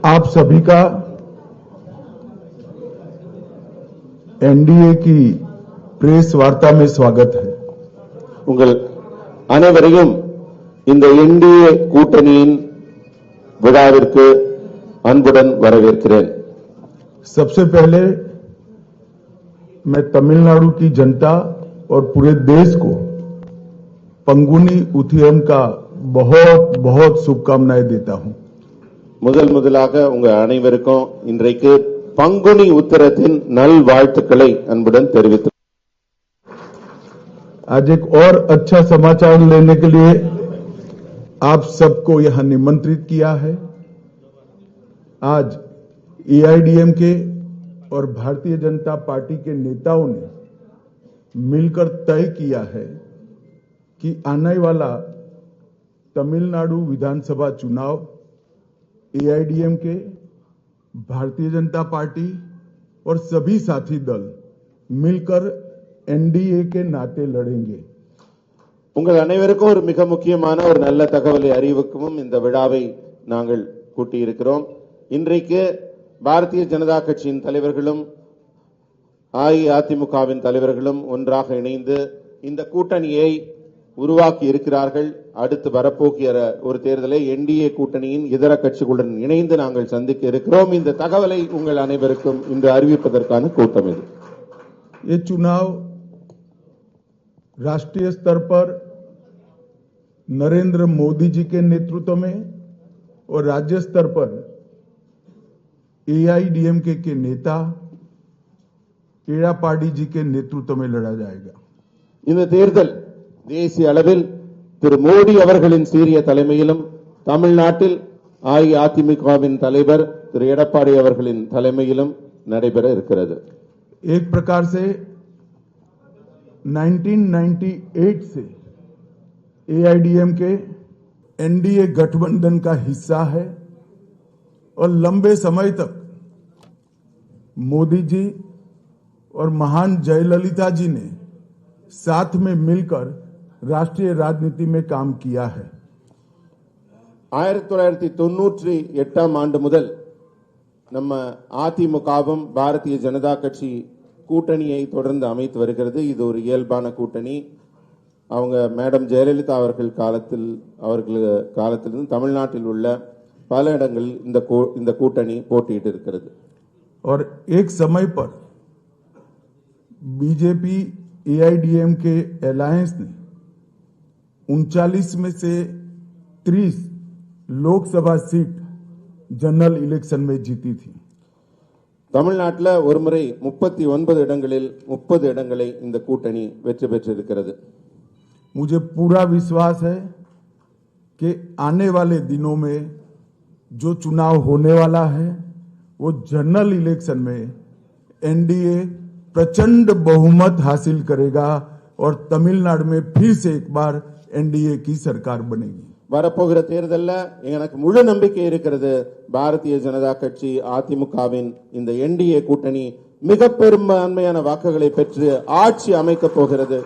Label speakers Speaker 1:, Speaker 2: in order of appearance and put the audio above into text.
Speaker 1: आप सभी का एनडीए की प्रेस वार्ता में स्वागत है।
Speaker 2: உங்கள் அனைவரையும் இந்த என்டிஏ கூட்டணியின் விழாவிற்கு அன்புடன் வரவேற்கிறேன்.
Speaker 1: सबसे पहले मैं तमिलनाडु की जनता और पूरे देश को पंगुनी उथियम का बहुत बहुत शुभकामनाएं देता हूं।
Speaker 2: முதலாக உங்க அனைவருக்கும் இன்றைக்கு பங்குனி உத்திரத்தின் நல்வாழ்த்துக்களை அன்புடன் தெரிவித்து
Speaker 1: आज एक और अच्छा समाचार लेने के लिए आप सबको यहां निमंत्रित किया है। आज एआईडीएमके और भारतीय जनता पार्टी के नेताओं ने मिलकर तय किया है कि आने वाला तमिलनाडु विधानसभा चुनाव एआईडीएमके, भारतीय जनता पार्टी और सभी साथी दल मिलकर एनडीए के नाते लड़ेंगे।
Speaker 2: உங்கள் அனைவருக்கும் ஒரு மிக முக்கியமான ஒரு நல்ல தகவலை அறிவிக்கவும் இந்த விழாவை நாங்கள் கூட்டியிருக்கிறோம். இன்றைக்கு பாரதிய ஜனதா கட்சியின் தலைவர்களும் அஇஅதிமுகவின் தலைவர்களும் ஒன்றாக இணைந்து இந்த கூட்டணியை உருவாக்கி இருக்கிறார்கள். அடுத்து வரப்போகிற ஒரு தேர்தலை என்டிஏ கூட்டணியின் இதர கட்சிகளுடன் இணைந்து நாங்கள் சந்திக்க இருக்கிறோம். இந்த தகவலை உங்கள் அனைவருக்கும் இன்று அறிவிப்பதற்கான கூட்டம் இது.
Speaker 1: ये चुनाव राष्ट्रीय स्तर पर नरेंद्र मोदी जी के नेतृत्व में और राज्य स्तर पर एआईडीएमके के नेता एड़ापाडी जी के नेतृत्व में लड़ा जाएगा.
Speaker 2: இந்த தேர்தல் தேசிய அளவில் திரு மோடி அவர்களின் சீரிய தலைமையிலும் தமிழ்நாட்டில் அஇஅதிமுகவின் தலைவர் திரு எடப்பாடி அவர்களின் தலைமையிலும் நடைபெற இருக்கிறது.
Speaker 1: एक प्रकार से 1998 से एआईडीएमके एनडीए गठबंधन का हिस्सा है और लंबे समय तक मोदी जी और महान जयललिता जी ने साथ में मिलकर राष्ट्रीय राजनीति में काम किया है.
Speaker 2: 1998 ஆண்டு முதல் நம்ம அதிமுகவும் பாரதிய ஜனதா கட்சி கூட்டணியை தொடர்ந்து அமைத்து வருகிறது. இது ஒரு இயல்பான கூட்டணி. அவங்க மேடம் ஜெயலலிதா அவர்கள் காலத்திலிருந்து தமிழ்நாட்டில் உள்ள பல இடங்களில் இந்த கூட்டணி போட்டியிட்டு இருக்கிறது.
Speaker 1: और एक समय पर बीजेपी एआईडीएम के अलायंस ने 39 में से 30 लोकसभा सीट जनरल इलेक्शन में जीती थी.
Speaker 2: தமிழ்நாட்டில் ஒருமுறை 39 இடங்களில் 30 இடங்களை இந்த கூட்டணி வெற்றி பெற்றிருக்கிறது.
Speaker 1: मुझे पूरा विश्वास है कि आने वाले दिनों में जो चुनाव होने वाला है वो जनरल इलेक्शन में एनडीए प्रचंड बहुमत हासिल करेगा और तमिलनाडु में फिर से एक बार एनडीए की सरकार बनेगी.
Speaker 2: வரப்போகிற தேர்தலில் எனக்கு முழு நம்பிக்கை இருக்கிறது. பாரதிய ஜனதா கட்சி அதிமுகவின் இந்த என்டிஏ கூட்டணி மிக பெரும்பான்மையான வாக்குகளை பெற்று ஆட்சி அமைக்கப் போகிறது.